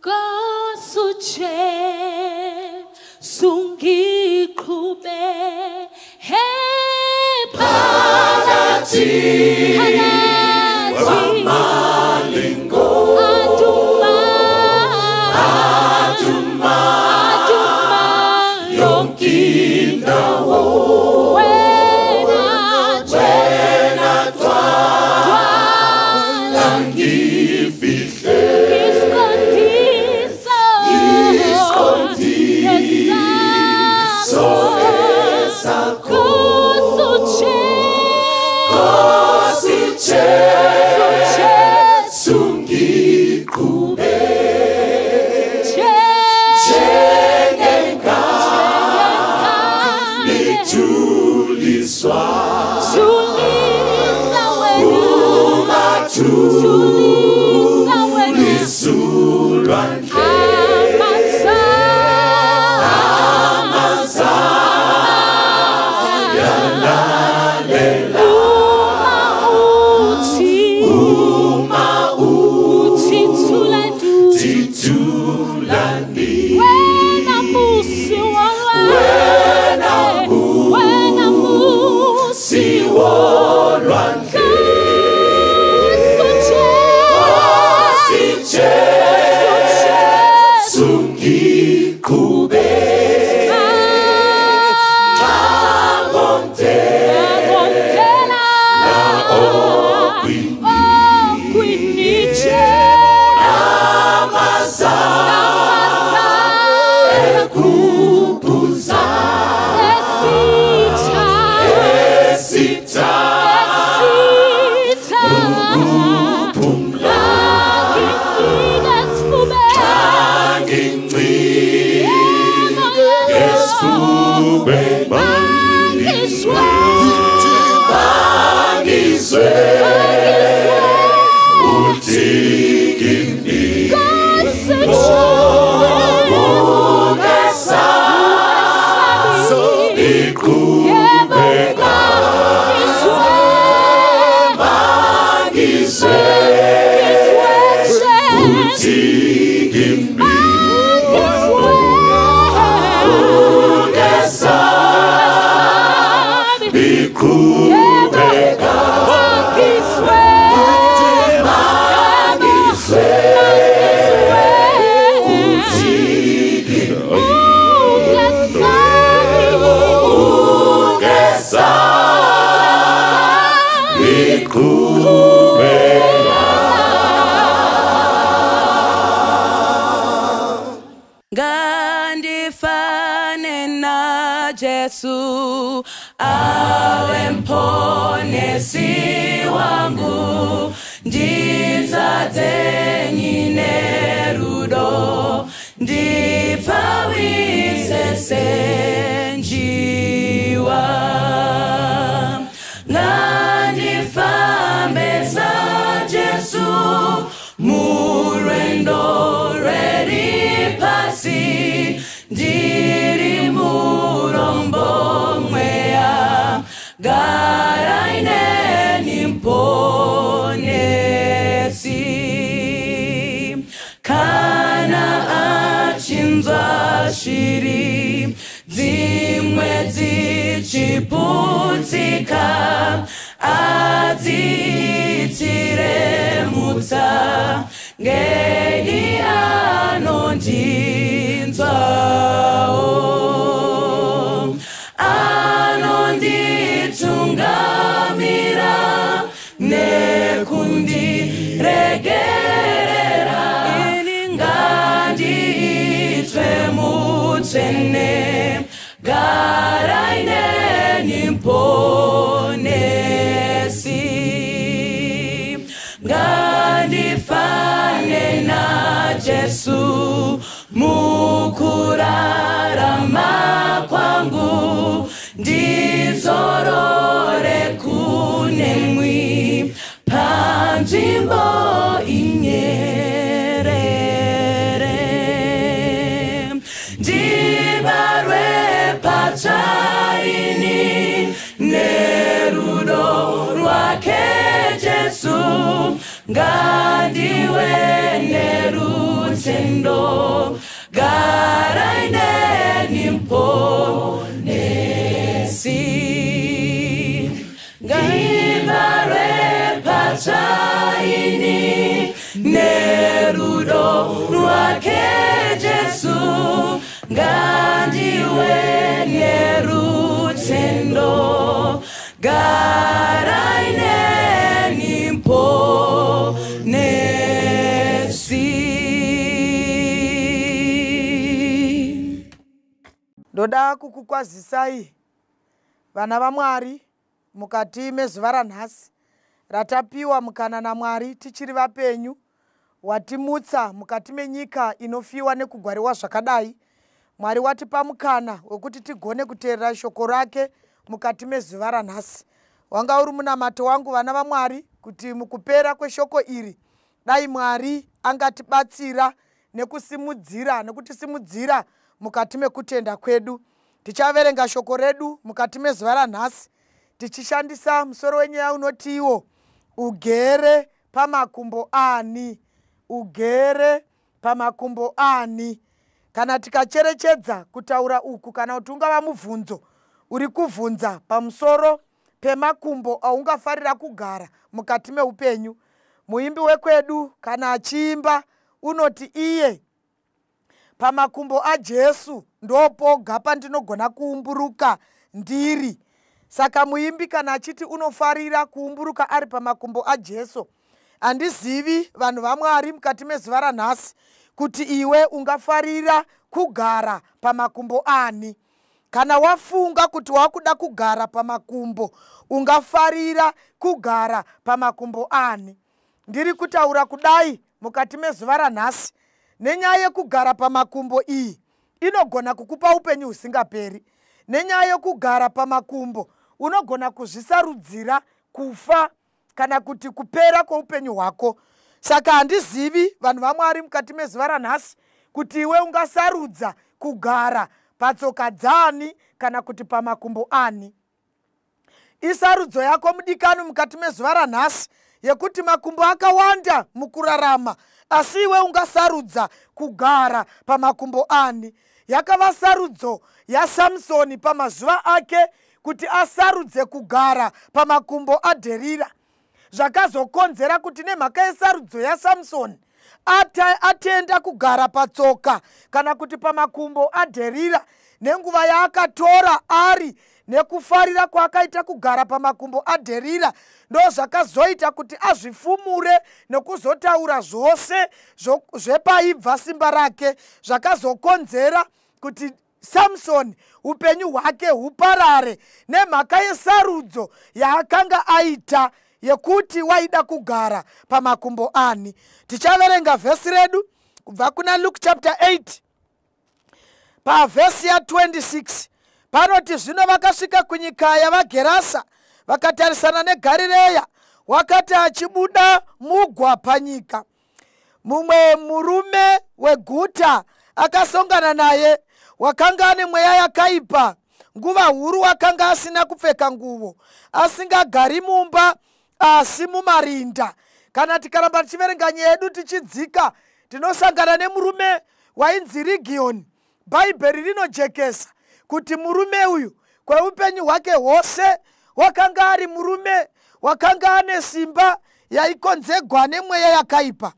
Kosuche sungi kube panati malingo aduma yonkindawo wena twa langifihle Yesu awe mponesi wangu ndizaze nyine rudo ndipawise senjiwa ngandifambe za Yesu murendo redi pasi ndiri murombo mwea garaine nimponesi kana achinzwa shiri dzimwe dzichiputsika adzitire mutsa ngei anondinzwawo anonditungamira nekundiregerera ingandiitwe mutsvene garaine nimponesi ngandifane na Yesu mukurarama kwangu ndizorore kunemwi panzvimbo inyerere ndibarwe pachaini nerudo rwake Jesu ngandiwe nerutendo garai neni mponesi ngaimbare pachaini nerudo rwake Jesu ngandiwe nerutendo garai neni mponesi. Ndoda kukukwazisai vana vaMwari mukati mezuva ranhasi ratapiwa mukana naMwari tichiri vapenyu, watimutsa mukati menyika inofiwa nekugwariwa zvakadai. Mwari watipa mukana wekuti tigone kuteerera shoko rake mukati mezuva ranhasi. Wanga uri munamato wangu vana vaMwari kuti mukupera kweshoko iri dai Mwari angatibatsira nekutisimudzira mukati mekutenda kwedu. Tichaverenga shoko redu mukati mezuva ranhasi tichishandisa musoro wenyaya unoti iwo ugere pamakumbo ani, ugere pamakumbo ani. Kana tikacherechedza kutaura uku, kana kuti ungava mubvunzo uri kubvunza pamusoro pemakumbo aungafarira kugara mukati meupenyu, muimbi wekwedu kana achiimba unoti iye pamakumbo aJesu ndopoga pandinogona kuumburuka ndiri. Saka muimbi kana achiti unofarira kuumburuka ari pamakumbo aJesu, handizivi vanhu vaMwari mukati mezuva ranhasi kuti iwe ungafarira kugara pamakumbo ani. Kana wafunga kuti wakuda kugara pamakumbo, ungafarira kugara pamakumbo ani. Ndiri kutaura kudai mukati mezuva ranhasi nenyaya yekugara pamakumbo iyi inogona kukupa upenyu husingaperi. Nenyaya yekugara pamakumbo unogona kuzvisarudzira kufa kana kuti kupera kweupenyu hwako. Saka handizivi vanhu vaMwari mukati mezuva ranhasi kuti iwe ungasarudza kugara patsoka dzani kana kuti pamakumbo ani. Isarudzo yako mudikani mukati mezuva ranhasi yekuti makumbo akawanda mukurarama, asi iwe ungasarudza kugara pamakumbo ani. Yakava sarudzo yaSamsoni pamazuva ake kuti asarudze kugara pamakumbo aDherira. Zvakazokonzera kuti nemhaka yesarudzo yaSamsoni atenda kugara patsoka kana kuti pamakumbo aDherira nenguva yaakatora ari nekufarira kwaakaita kugara pamakumbo aDherira, ndo zvakazoita kuti azvifumure nekuzotaura zvose zvepaibva simba rake, zvakazokonzera kuti Samsoni upenyu hwake huparare nemhaka yesarudzo yaakanga aita yekuti waida kugara pamakumbo ani. Tichaverenga vhesi redu kubva kuna Luke chapter 8 pavhesi ya26. Panoti zvino vakasvika kunyika yavaGerasa vakatarisana neGarireya. Wakati achibuda mugwa panyika, mumwe murume weguta akasongana naye, wakanga ane mweya yakaipa. Nguva huru wakanga asina kupfeka nguo, asingagari mumba asi mumarinda. Kana tikaramba tichiverenga nyaya yedu tichidzika, tinosangana nemurume wainzi Regioni. Bhaibheri rinojekesa kuti murume uyu kweupenyu hwake hwose wakanga ari murume wakanga ane simba yaikonzegwa nemweya yakaipa.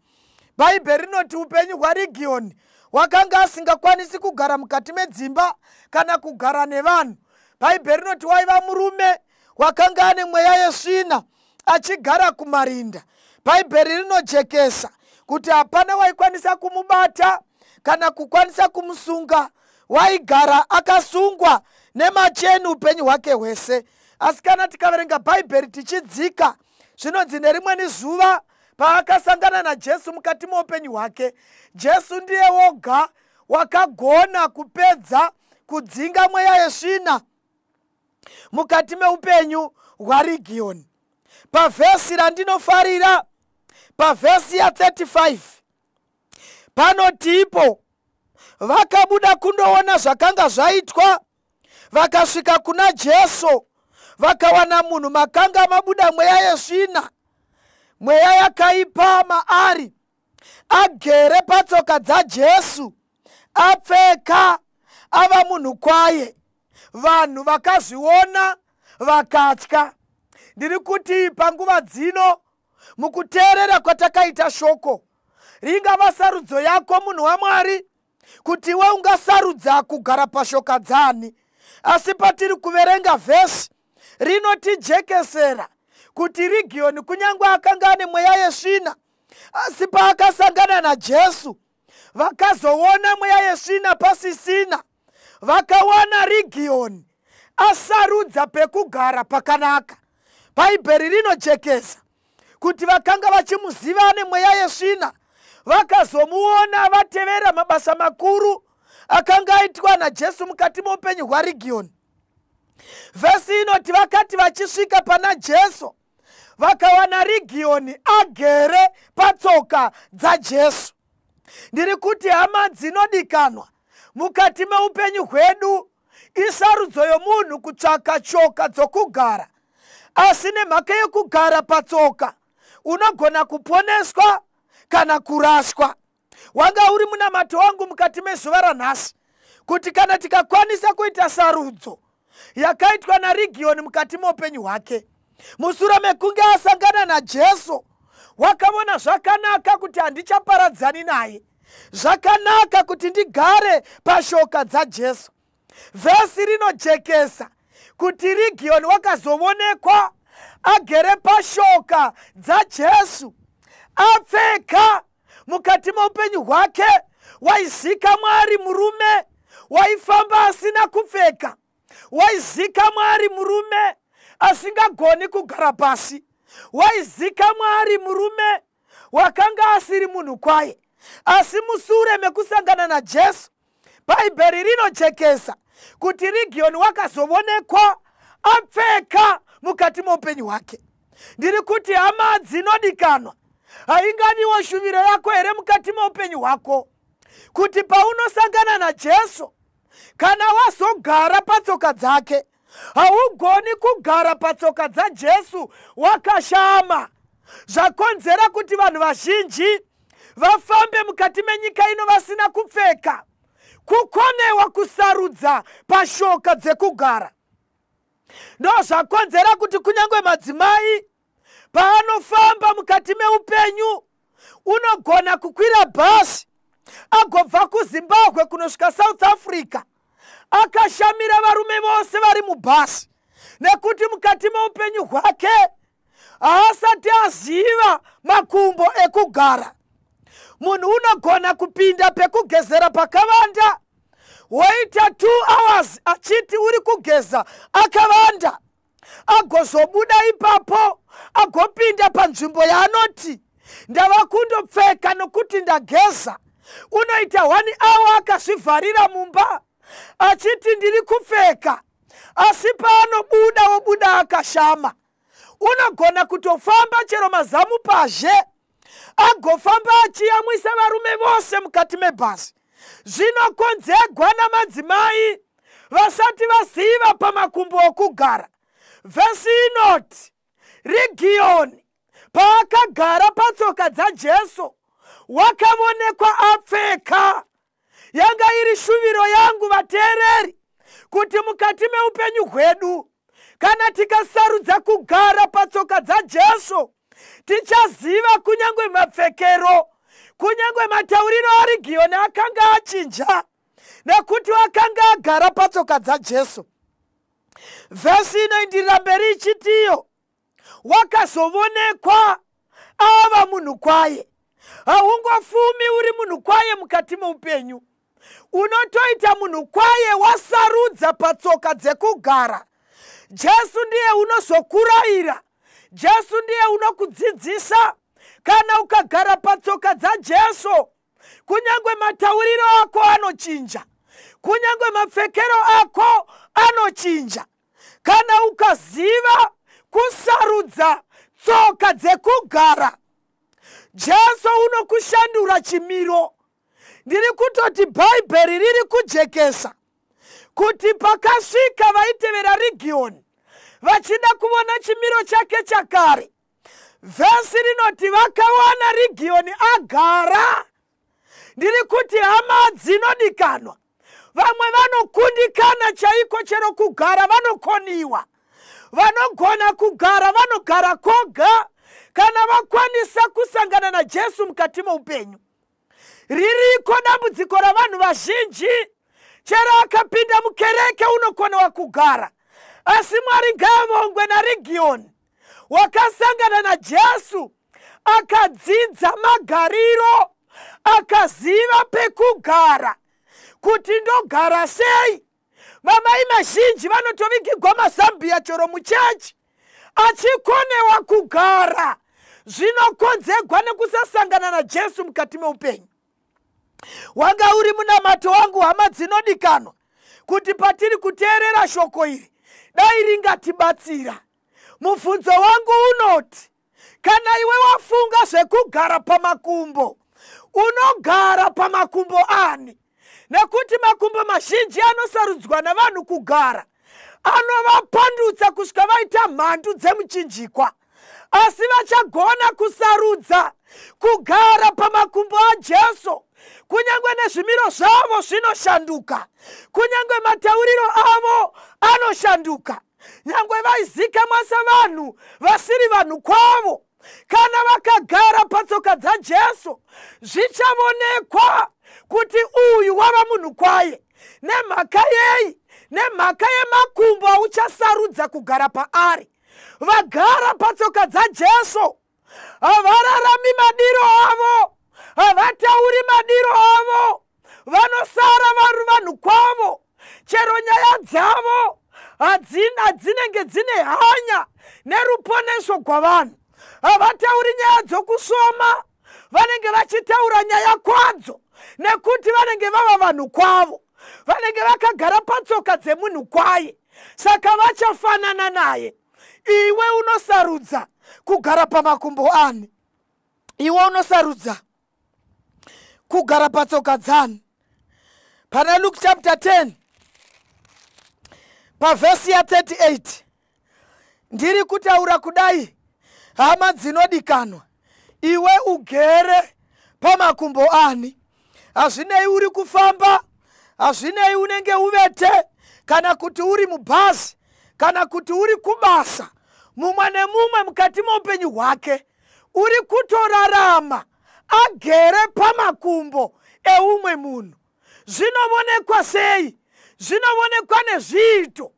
Bhaibheri rinoti upenyu hwaRegioni wakanga asingakwanisi kugara mukati medzimba kana kugara nevanhu. Bhaibheri rinoti waiva murume wakanga ane mweya yesvina achigara kumarinda. Bhaibheri rinojekesa kuti hapana waikwanisa kumubata kana kukwanisa kumusunga, waigara akasungwa nemacheni upenyu hwake hwese. Asi kana tikaverenga Bhaibheri tichidzika, zvinonzi nerimweni zuva paakasangana naJesu mukati meupenyu hwake, Jesu ndiye woga wakagona kupedza kudzinga mweya yesvina mukati meupenyu hwaRegioni. Pavhesi randinofarira, pavhesi ya35, panoti ipo vakabuda kundoona zvakanga zvaitwa, vakasvika kuna Jesu, vakawana munhu makanga mabuda mweya yesvina. mweya yakaipa maari agere patsoka dzaJesu, apfeka, ava munhu kwaye. Vanhu vakazviona vakatya. Ndiri kuti panguva dzino mukuteerera kwatakaita shoko, ringava sarudzo yako munhu waMwari kuti iwe ungasarudza kugara pashoka dzani. Asi patiri kuverenga vhesi rinotijekesera kuti Region kunyangwe akanga ane mweya yesvina, asi paakasangana naJesu vakazoona mweya yesvina pasisina, vakawana Region asarudza pekugara pakanaka. Bhaibheri rinojekesa kuti vakanga vachimuziva ane mweya yesvina, vakazomuona vatevera mabasa makuru akanga aitwa naJesu mukati muupenyu hwaRegion. Vhesi inoti vakati vachisvika pana Jesu, vakawana Region agere patsoka dzaJesu. Ndiri kuti hama dzinodikanwa mukati meupenyu hwedu, isarudzo yomunhu kutsvaka choka dzokugara. Asi nemhaka yekugara patsoka unogona kuponeswa kana kurashwa. Wanga uri munamato wangu mukati mezuva ranhasi kuti kana tikakwanisa kuita sarudzo yakaitwa naRegion mukati meupenyu hwake, mushure mekunge asangana naJesu, wakavona zvakanaka kuti handichaparadzani naye, zvakanaka kuti ndigare pashoka dzaJesu. Vhesi rinojekesa kuti Region wakazowonekwa agere pashoka dzaJesu, apfeka. Mukati meupenyu hwake waizika Mwari murume, waifamba asina kupfeka, waizika Mwari murume asingagoni kugara pasi, waizika Mwari murume wakanga asiri munhu kwaye. Asi mushure mekusangana naJesu, Bhaibheri rinojekesa kuti Region wakazowonekwa apfeka mukati meupenyu hwake. Ndiri kuti hama dzinodikanwa, hainganiwo shuviro yako here mukati meupenyu hwako kuti paunosangana naJesu, kana wazogara patsoka dzake, haugoni kugara patsoka dzaJesu wakashama. Zvakonzera kuti vanhu vazhinji vafambe mukati menyika ino vasina kupfeka, kukonewa kusarudza pashoka dzekugara. Ndo zvakonzera kuti kunyangwe madzimai paanofamba mukati meupenyu, unogona kukwira bhazi agobva kuZimbabwe kunosvika South Africa akashamira varume vose vari mubhazi, nekuti mukati meupenyu hwake haasati aziva makumbo ekugara. Munhu unogona kupinda pekugezera pakavanda, woita 2 hours achiti uri kugeza akavanda, agozobuda ipapo agopinda panzvimbo yaanoti ndava kundopfeka nokuti ndageza. Unoita 1 hour akazvivharira mumba achiti ndiri kupfeka, asi paanobuda wobuda akashama. Unogona kutofamba chero mazamu pazhe, agofamba achiyamwisa varume vose mukati mebhazi. Zvinokonzerwa namadzimai vasati vaziva pamakumbo okugara. Vhesi inoti Region paakagara patsoka dzaJesu wakavonekwa apfeka. Yanga iri shuviro yangu vateereri kuti mukati meupenyu hwedu, kana tikasarudza kugara patsoka dzaJesu, tichaziva kunyangwe mapfekero, kunyangwe matauriro aRegion akanga achinja nekuti wakanga agara patsoka dzaJesu. Vhesi inoendirira mberi ichitiyo, wakazovonekwa ava munhu kwaye. Haungofumi uri munhu kwaye mukati meupenyu, unotoita munhu kwaye wasarudza patsoka dzekugara. Jesu ndiye unozokurayira, Jesu ndiye unokudzidzisa. Kana ukagara patsoka dzaJesu, kunyangwe matauriro ako anochinja, kunyangwe mapfekero ako anochinja. Kana ukaziva kusarudza tsoka dzekugara, Jesu unokushandura chimiro. Ndiri kutoti Bhaibheri riri kujekesa kuti pakasvika vaitevera Region vachida kuona chimiro chake chakare, vhesi rinoti vakawana Regioni agara. Ndiri kuti hama dzinodikanwa, vamwe vanokundikana chaiko chero kugara vanokoniwa, vanogona kugara vanogara koga kana vakwanisa kusangana naJesu mukati muupenyu. Ririko dambudziko ravanhu vazhinji, chero akapinda mukereke unokonewa kugara, asi Mwari ngaavongwe naRegioni wakasangana naJesu, akadzidza magariro, akaziva pekugara kuti ndogara sei. Mamai mazhinji vanotovigirwa mazambiya chero muchechi, achikonewa kugara, zvinokonzerwa nekusasangana naJesu mukati meupenyu. Wanga uri munamato wangu, hama dzinodikanwa, kuti patiri kuteerera shoko iri dai ringatibatsira. Mubvunzo wangu unoti, kana iwe wafunga zvekugara pamakumbo, unogara pamakumbo ani? Nekuti makumbo mazhinji anosarudzwa navanhu kugara, anovapandutsa kusvika vaita mhandu dzemuchinjikwa. Asi vachagona kusarudza kugara pamakumbo aJesu, kunyange nezvimiro zvavo zvinoshanduka, kunyange matauriro avo anoshanduka, nyangwe vaizikamwa savanhu vasiri vanhu kwavo. Kana vakagara patsoka dzaJesu, zvichavonekwa kuti uyu wava munhu kwaye. Nemhaka yei? Nemhaka yemakumbo auchasarudza kugara paari. Vagara patsoka dzaJesu havararami madiro avo, havatauri madiro avo, vanosara vari vanhu kwavo. Chero nyaya dzavo hadzinenge dzine hanya neruponeso kwavanhu. Havatauri nyaya dzokusoma, vanenge vachitaura nyaya kwadzo, nekuti vanenge vava vanhu kwavo, vanenge vakagara patsoka dzemunhu kwaye, saka vachafanana naye. Iwe unosarudza kugara pamakumbo ani? Iwe unosarudza kugara patsoka dzani? Pana Luke chapter 10 pavhesi ya 38 ndiri kutaura kudai, hama dzinodikanwa, iwe ugere pamakumbo ani? Hazvinei uri kufamba, hazvinei unenge uvete, kana kuti uri mubhazi, kana kuti uri kubasa. Mumwe nemumwe mukati muupenyu hwake uri kutorarama agere pamakumbo eumwe munhu. Zvinovonekwa sei? Zvinovonekwa nezviito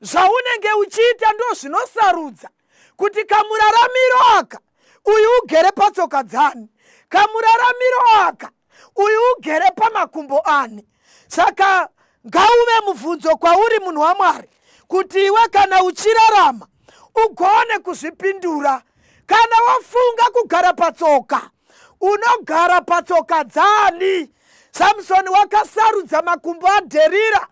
zvaunenge uchiita, ndo zvinosarudza kuti kamuraramiro aka uyu ugere patsoka dzani, kamuraramiro aka uyu ugere pamakumbo ani. Saka ngauve mubvunzo kwauri munhu waMwari, kuti iwe kana uchirarama ugone kuzvipindura. Kana wafunga kugara patsoka, unogara patsoka dzani? Samsoni wakasarudza makumbo aDherira,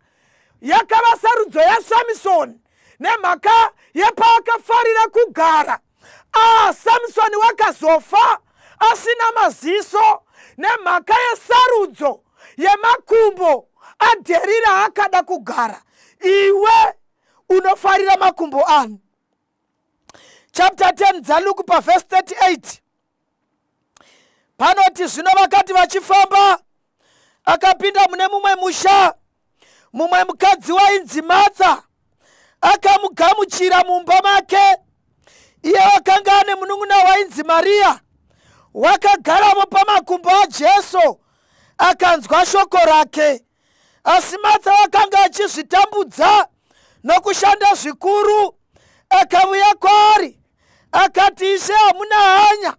yakava sarudzo yaSamsoni nemhaka yepaakafarira kugara. Samsoni wakazofa asina maziso nemhaka yesarudzo yemakumbo aDherira akada kugara. Iwe unofarira makumbo ani? Chapter 10 dzaLuke pavhesi 38 panoti, zvino vakati vachifamba, akapinda mune mumwe musha. Mumwe mukadzi wainzi Martha akamugamuchira mumba make. Iye wakanga ane munun'una wainzi Maria, wakagaramo pamakumbo aJesu, akanzwa shoko rake. Asi Martha wakanga achizvitambudza nokushanda zvikuru. Akauya kwaari akati, Ishe, hamuna hanya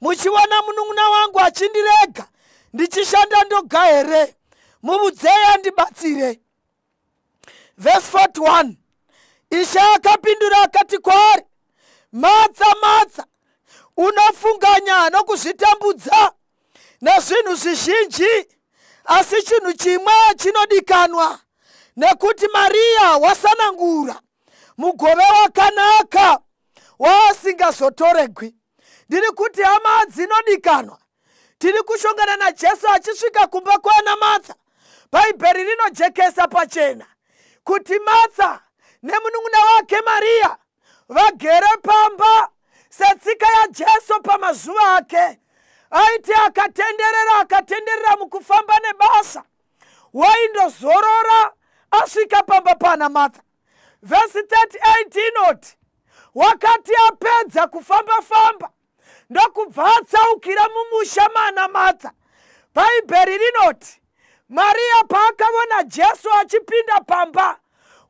muchiwana munun'una wangu achindirega ndichishanda ndoga here? Mubudzei andibatsire. Verse 41, Ishe akapindura akati kwaari, Martha, Martha, unofunganya nokuzvitambudza nezvinhu zvizhinji, asi chinhu chimwe chinodikanwa. Nekuti Maria wasanangura mugove wakanaka waasingazotoregwi. Ndiri kuti hama dzinodikanwa, tiri kushongana naJesu achisvika kumba kwana Martha. Bhaibheri rinojekesa pachena kuti Martha nemunun'una wake Maria vagere pamba setsika yaJesu pamazuva ake aiti akatenderera mukufamba nebasa waindozorora asvika pamba pana Martha. Verse 38 inoti wakati apedza kufamba ndokubva atsaukira mumusha mana Martha. Bhaibheri rinoti Maria paakaona Jesu achipinda pamba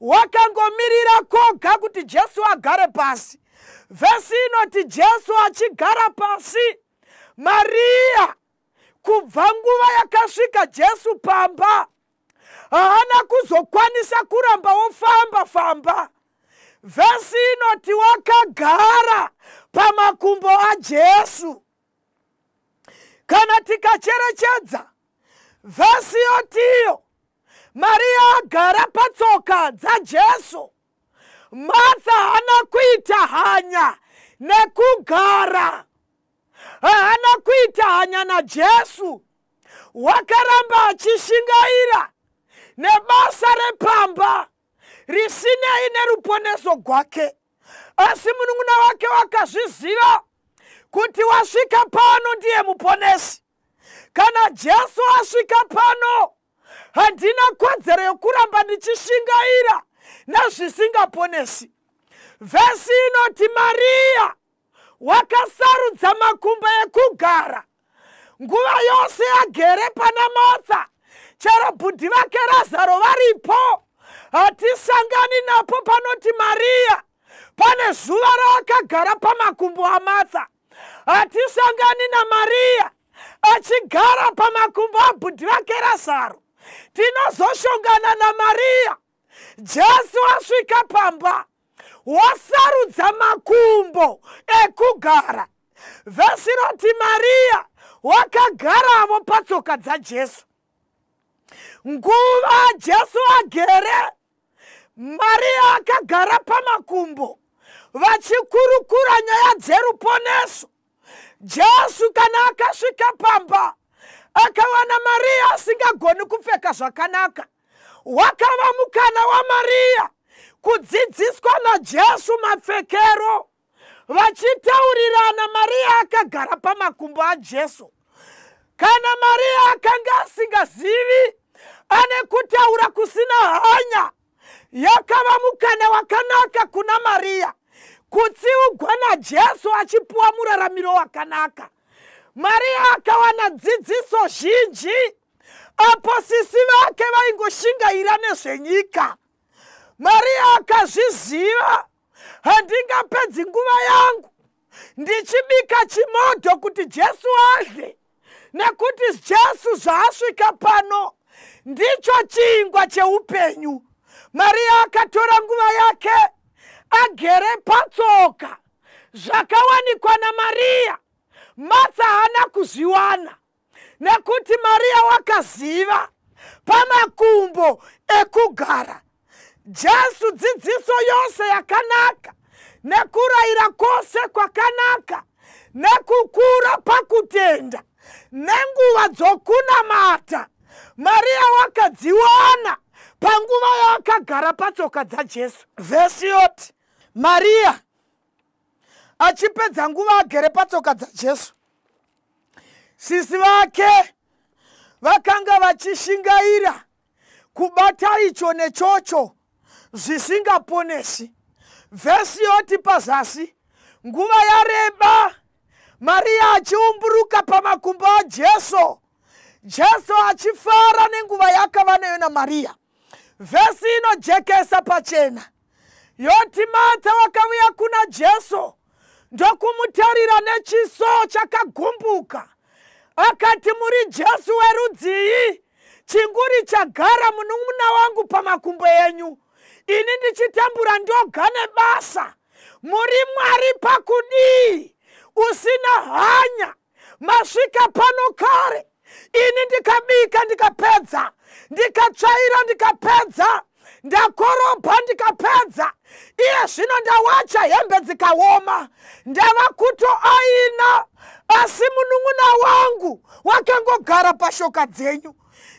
wakangomirira koga kuti Jesu agare pasi. Vhesi inoti Jesu achigara pasi, Maria kubva nguva yakasvika Jesu pamba haana kuzokwanisa kuramba wofamba. Vhesi inoti wakagara pamakumbo aJesu. Kana tikacherechedza vhesi yotiyo, Maria agara patsoka dzaJesu. Martha haana kuita hanya nekugara, haana kuita hanya naJesu. Wakaramba achishingaira nebasa repamba risinei neruponeso gwake. Asi munun'una wake wakazviziva kuti wasvika pano ndiye muponesi. Kana Jesu asvika pano, handina kodzero yokuramba ndichishingaira nazvisingaponesi. Vhesi inoti Maria wakasarudza makumbo ekugara. Nguva yose agere pana Martha, chero bhudhi vake Lazaro varipo, hatisangani napo panoti Maria pane zuva raakagara pamakumbo aMartha. Hatisangani naMaria achigara pamakumbo abhudhi vake Lazaro. Tinozoshongana naMaria Jesu asvika pamba wasarudza makumbo ekugara. Vhesi roti Maria wakagaravo patsoka dzaJesu. Nguva Jesu agere, Maria akagara pamakumbo vachikurukura nyaya dzeruponeso. Jesu kana akasvika pamba akawana Maria asingagoni kupfeka zvakanaka, wakava mukana waMaria kudzidziswa naJesu mapfekero. Vachitaurirana, Maria akagara pamakumbo aJesu. Kana Maria akanga asingazivi ane kutaura kusina hanya, yakava mukana wakanaka kuna Maria kutsiugwa naJesu achipuwa muraramiro wakanaka. Maria akawana dzidziso zhinji apo sisi vake vaingoshingaira nezvenyika. Maria akazviziva, handingapedzi nguva yangu ndichibika chimoto kuti Jesu adye, nekuti Jesu zvaasvika pano ndicho chingwa cheupenyu. Maria akatora nguva yake agere patsoka. Zvakawanikwa naMaria Martha haana kuzviwana, nekuti Maria wakaziva pamakumbo ekugara. Jesu dzidziso yose yakanaka, nekurayira kwose kwakanaka, nekukura pakutenda, nenguva dzokunamata, Maria wakadziwana panguva yaakagara patsoka dzaJesu. Vhesi yoti Maria achipedza nguva agere patsoka dzaJesu, sisi vake vakanga vachishingaira kubata icho nechocho zvisingaponesi. Vhesi yoti pazasi, nguva yareba, Maria achiumburuka pamakumbo aJesu, Jesu achifara nenguva yakava nayo naMaria. Vhesi inojekesa pachena yoti Martha wakauya kuna Jesu ndokumutarira nechiso chakagumbuka. Akati, muri Jesu werudzii? Chinguri chagara munun'una wangu pamakumbo enyu, ini ndichitambura ndogane basa. Muri Mwari pakudii? Usina hanya, masvika pano kare, ini ndikabika ndikapedza, ndikatsvaira ndikapedza, ndakoropa ndikapedza, iye zvino ndawacha hembe dzikaoma, ndava kuto aina, asi munun'una wangu wakangogara pashoka dzenyu.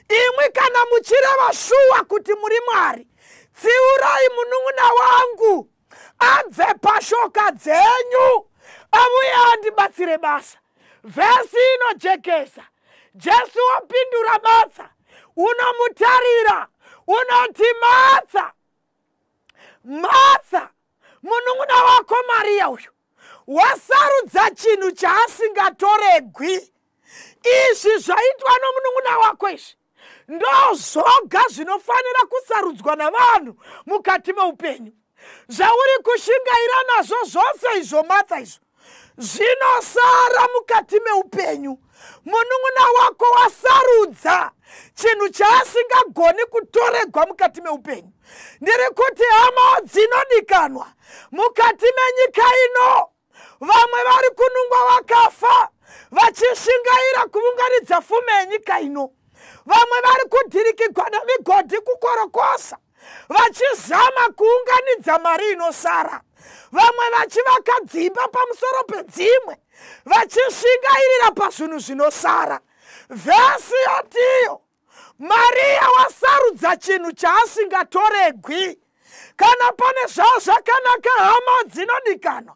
Imwi kana muchireva shuwa kuti muri Mwari, tsiurai munun'una wangu abve pashoka dzenyu abuya andibatsire basa. Vhesi inojekesa. Jesu wapindura Martha. Unomutarira. Unoti Martha. Martha. Munun'una wako Maria uyu. Wasarudza chinhu chaasingatorerwi. Izvi zvaitwa nomunun'una wako izvi ndo zvoga zvinofanira kusarudzwa navanhu mukati meupenyu. Zvauri kushingaira nazvo zvose izvo Martha izvo zvinosara mukati meupenyu. Munun'una wako wasarudza chinhu chaasingagoni kutorerwa mukati meupenyu. Ndiri kuti hama dzinodikanwa mukati menyika ino, vamwe vari kunungwa vakafa vachishingaira kuunganidza fume yenyika ino. Vamwe vari kudhirikigwa nemigodhi kukorokosa vachizama kuunganidza mari inosara. Vamwe vachivaka dzimba pamusoro pedzimwe vachishingairira pazvinhu zvinosara. Vhesi yotiyo, Maria wasarudza chinhu chaasingatorerwi. Kana pane zvavo zvakanaka hama dzinodikanwa,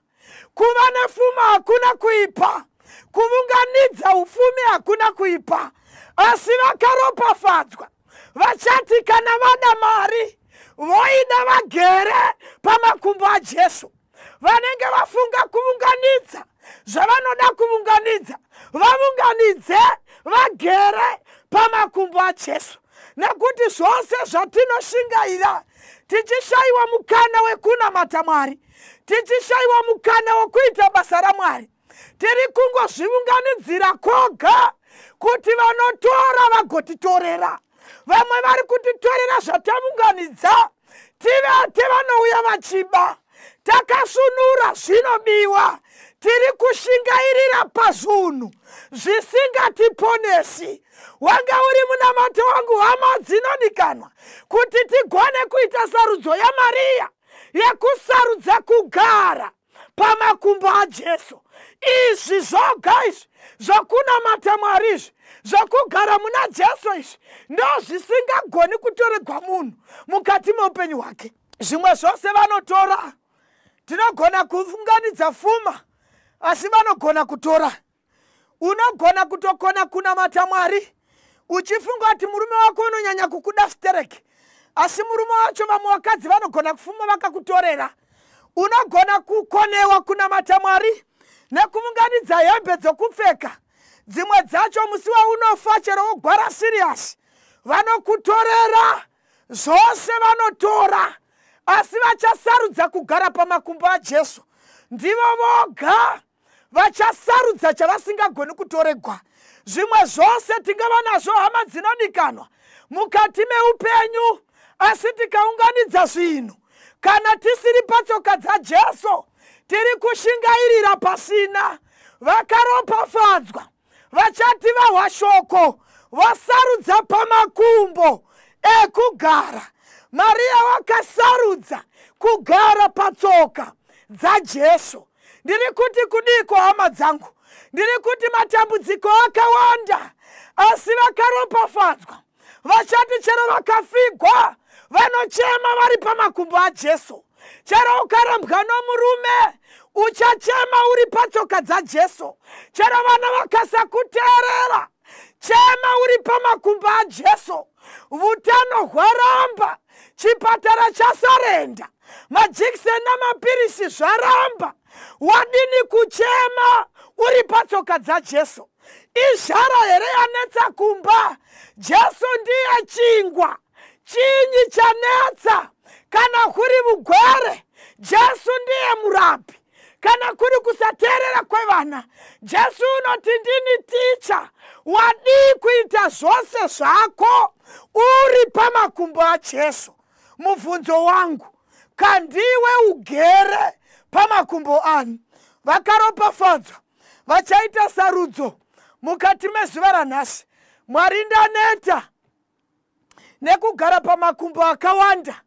kuva nepfuma hakuna kuipa, kuunganidza ufumi hakuna kuipa, asi vakaropafadzwa vachati kana vada mari voida vagere pamakumbo aJesu. Vanenge vafunga kuunganidza zvavanoda kuunganidza vaunganidze vagere pamakumbo aJesu. Nekuti zvose zvatinoshingaira tichishayiwa mukana wekunamata Mwari, tichishayiwa mukana wekuita basa raMwari, tiri kungozviunganidzira koga kuti vanotora vagotitorera. Vamwe vari kutitorera zvataunganidza tivate vanouya vachiba. Takasunura zvinobiwa. Tiri kushingairira pazvinhu zvisingatiponesi. Wanga uri munamato wangu hama dzinodikanwa kuti tigone kuita sarudzo yaMaria yekusarudza kugara pamakumbo aJesu. Izvi zvoga izvi zvokunamata Mwari izvi zvokugara muna Jesu izvi ndo zvisingagoni kutorerwa munhu mukati meupenyu hwake. Zvimwe zvose vanotora. Tinogona kuunganidza pfuma asi vanogona kutora. Unogona kutokona kunamata Mwari uchifunga kuti murume wako unonyanya kukuda stereki, asi murume wacho vamwe vakadzi vanogona kufuma vakakutorera. Unogona kukonewa kunamata Mwari nekuunganidza hembe dzokupfeka. Dzimwe dzacho musi waunofa chero wogwara siriyasi vanokutorera. Zvose vanotora asi vachasarudza kugara pamakumbo aJesu. Ndivo voga vachasarudza chavasingagoni kutorerwa. Zvimwe zvose tingava nazvo hama dzinodikanwa mukati meupenyu, asi tikaunganidza zvinhu kana tisiri patsoka dzaJesu tiri kushingairira pasina. Vakaropafadzwa vachati vahwa shoko vasarudza pamakumbo ekugara. Maria wakasarudza kugara patsoka dzaJesu. Ndiri kuti kudiko hama dzangu, ndiri kuti matambudziko akawanda asi vakaropafadzwa vachati chero vakafigwa vanochema vari pamakumbo aJesu. Chero ukarambwa nomurume uchachema uri patsoka dzaJesu. Chero vana vakasakuteerera chema uri pamakumbo aJesu. Utano hwaramba, chipatara chasarenda, majekiseni namapirisi zvaramba. Wadini kuchema uri patsoka dzaJesu. Izhara here yanetsa kumba. Jesu ndiye chingwa. Chinyi chanetsa. Kana kuri mugwere, Jesu ndiye murapi. Kana kuri kusateerera kwevana, Jesu unoti ndini ticha. Wadi kuita zvose zvako uri pamakumbo aJesu. Mubvunzo wangu, kandiwe ugere pamakumbo anu? Vakaropafadzwa vachaita sarudzo mukati mezuva ranhasi. Mwari ndaneta nekugara pamakumbo akawanda.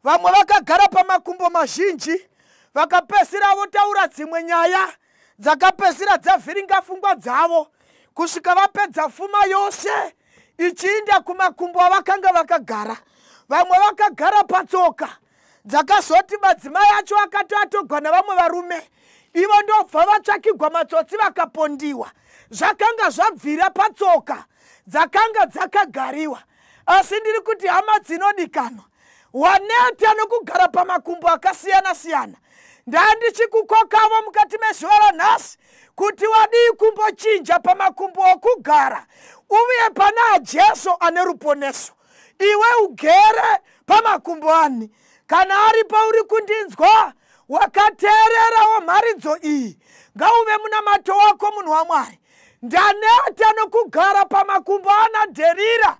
Vamwe vakagara pamakumbo mazhinji vakapesira votaura dzimwe nyaya dzakapesira dzavhiringa pfungwa dzavo kusvika vapedza pfuma yose ichiinda kumakumbo avakanga vakagara. Vamwe vakagara patsoka dzakazoti madzimai acho akati atogwa navamwe varume ivo ndobva vatsvakigwa matsotsi vakapondiwa. Zvakanga zvabvira patsoka dzakanga dzakagariwa. Asi ndiri kuti hama dzinodikanwa, waneta nokugara pamakumbo akasiyana siyana, ndandichikukokavo mukati mezuva ranhasi kuti wadii kumbochinja pamakumbo okugara uye pana Jesu ane ruponeso. Iwe ugere pamakumbo ani. Kana ari pauri kundinzwa wakateererawo mharidzo iyi, ngauve munamato wako munhu waMwari. Ndaneta nokugara pamakumbo ana Dherira,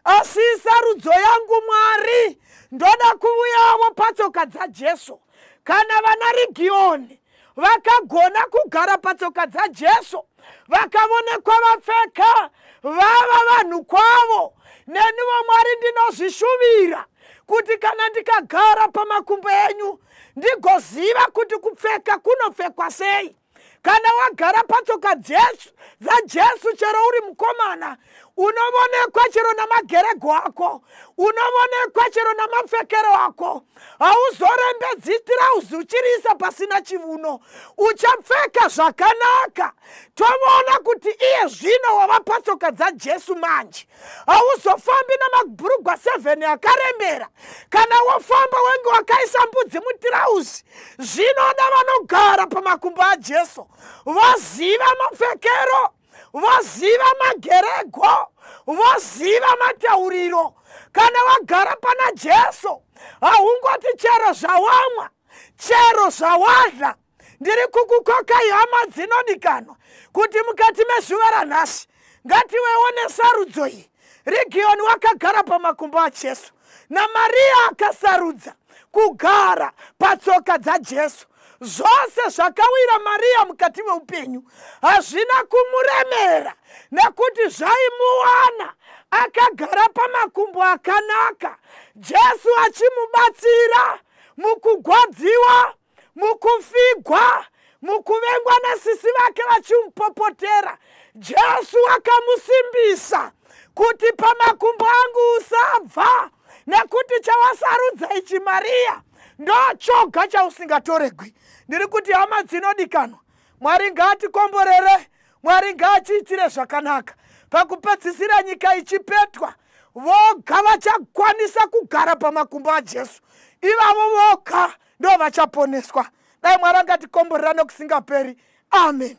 asi sarudzo yangu Mwari ndoda kuuyawo patsoka dzaJesu. Kana vana Regioni vakagona kugara patsoka dzaJesu, vakaonekwa vapfeka vava vanhu kwavo, neniwo Mwari ndinozvishuvira kuti kana ndikagara pamakumbo enyu ndigoziva kuti kupfeka kunopfekwa sei. Kana wagara patsoka dzaJesu, chero uri mukomana, unoonekwa chero namagerego ako, unoonekwa chero namapfekero ako. Hauzorembedzi tirauzi uchiriisa pasina chivuno, uchapfeka zvakanaka. Toona kuti iye zvino wava patsoka dzaJesu manje. Hauzofambi namabhurugwa 7 akarembera, kana wofamba wenge wakaisa mbudzi mutirauzi. Zvino vanogara pamakumbo aJesu voziva mapfekero, voziva magerego, voziva matauriro. Kana wagara pana Jesu, haungoti chero zvawamwa, chero zvawadla. Ndiri kukukoka hama dzinodikanwa kuti mukati mezuva ranhasi ngatiweone sarudzo iyi. Regioni wakagara pamakumbo aJesu, naMaria akasarudza kugara patsoka dzaJesu. Zvose zvakawira Maria mukati meupenyu hazvina kumuremera, nekuti zvaimuwana akagara pamakumbo akanaka. Jesu achimubatsira mukugwadziwa, mukufigwa, mukuvengwa nasisi vake vachimupopotera. Jesu akamusimbisa kuti pamakumbo angu usabva, nekuti chawasarudza ichi Maria ndochoga chausingatorerwi. Ndiri kuti hama dzinodikanwa, Mwari ngaatikomborere, Mwari ngaachiitire zvakanaka. Pakupedzisira nyika ichipetwa, voga vachakwanisa kugara pamakumbo aJesu. Ivavo voga ndo vachaponeswa. Dai Mwari ngatikomborera nokusingaperi. Amen.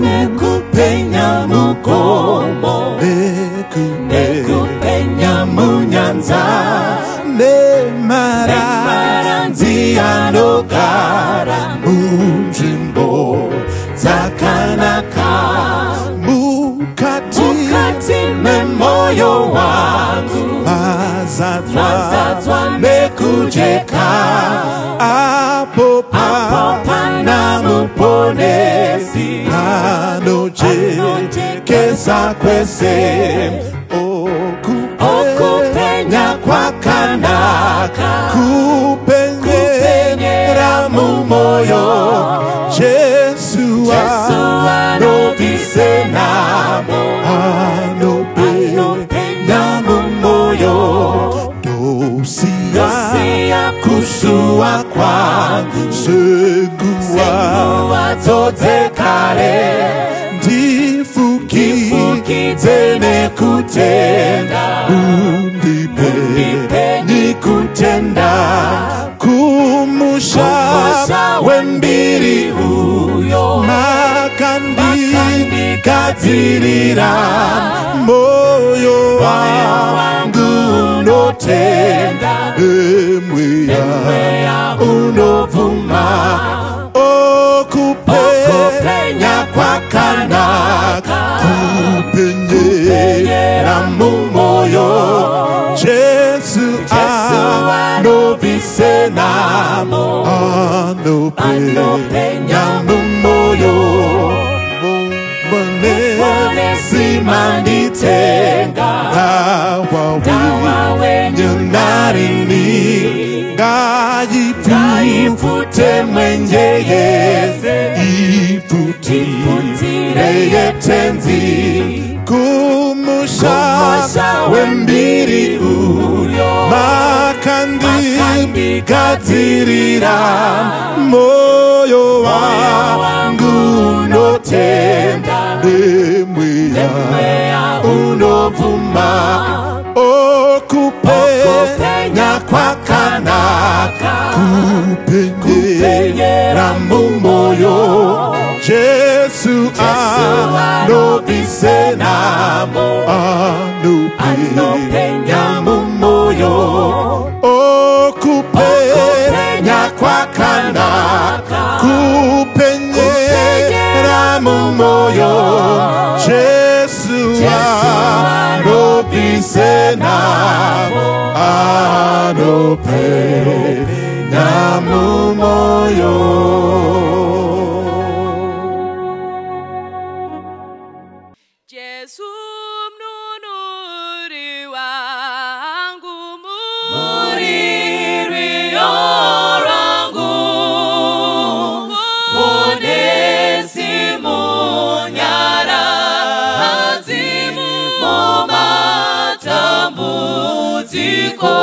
Nekupenya mukomo, nekupenya munyanza, nemaranzi anogara munzvimbo dzakanaka. Mukati memoyo wangu mazadzwa nekujeka, apo pana muponesi anojekesa kwese. Okupenya kwakanaka, kupenyera mumoyo. Jesu anobvise namo, anopenya mumoyo. Dosiya kusuwa kwangu senguwa dzodzekare, ndifukidze nekutenda, undipe nikutenda. Kumusha wembiri uyo makandikadzirira, moyo wangu unotenda, emweya unovuma. Okupenya kwakanaka, kupenyera mumoyo. Jesu anobvise namo, anopenya mumoyo. Monesi manditenga, dawa wenyu narini, ngayipute mwenje yese, iputire yetenzi. Kumusha umosha wembiri uyo makandikatirira moyo wangu notenda nemweya unovuma okupenya kwakanaka kupenyera mumoyo Jesu anobisenamo anopenya mumoyo okupenya kwakanaka kupenyera mumoyo Jesu anobisenamo anopenya mumoyo Jesu mnunuri wangu muriri orangu Onesimu nyara hazimu matambudziko